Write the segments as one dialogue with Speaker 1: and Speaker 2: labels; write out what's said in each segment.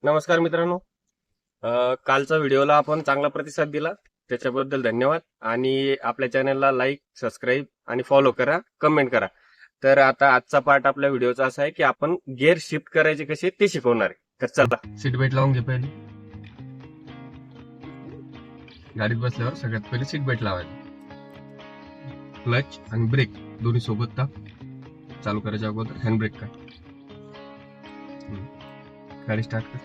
Speaker 1: नमस्कार मित्रांनो. कालचा व्हिडिओला आपण चांगला प्रतिसाद दिला त्याच्याबद्दल धन्यवाद. आणि आपल्या चॅनलला लाईक, सबस्क्राईब आणि फॉलो करा, कमेंट करा. तर आता आजचा पार्ट आपल्या व्हिडिओचा असा आहे की आपण गिअर शिफ्ट करायचे कसे ते शिकवणार आहे. तर चला सीट बेल्ट लावून घे. पहिले गाडीत बसल्यावर सगळ्यात पहिले सीट बेल्ट लावायचं. क्लच आणि ब्रेक दोन्ही सोबत टाक. चालू करायच्या अगोदर हँड ब्रेक का गाडी स्टार्ट कर.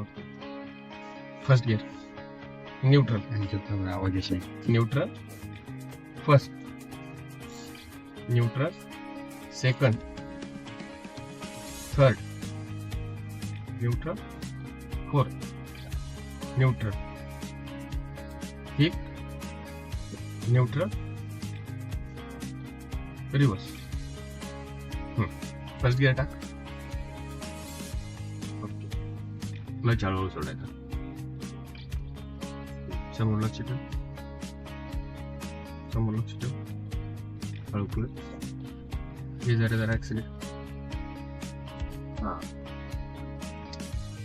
Speaker 1: ओके. First gear neutral.
Speaker 2: आवाज येत
Speaker 1: neutral first, neutral second, third, neutral fourth, neutral fifth, neutral reverse. First gear टाक. ओके. क्लच हळूहळू सोडायचा. समोर लक्ष ठेव, समोर लक्ष ठेव. हळू क्लच. हे जरा ऍक्सिलेट. हा,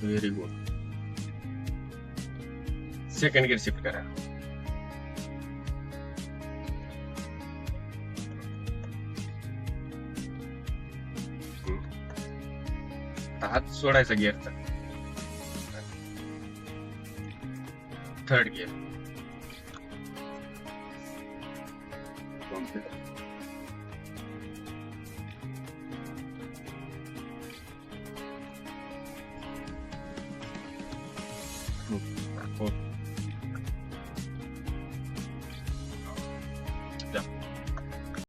Speaker 1: very good. Second gear shift करा. हात सोडायचा गिअरचा. Third gear.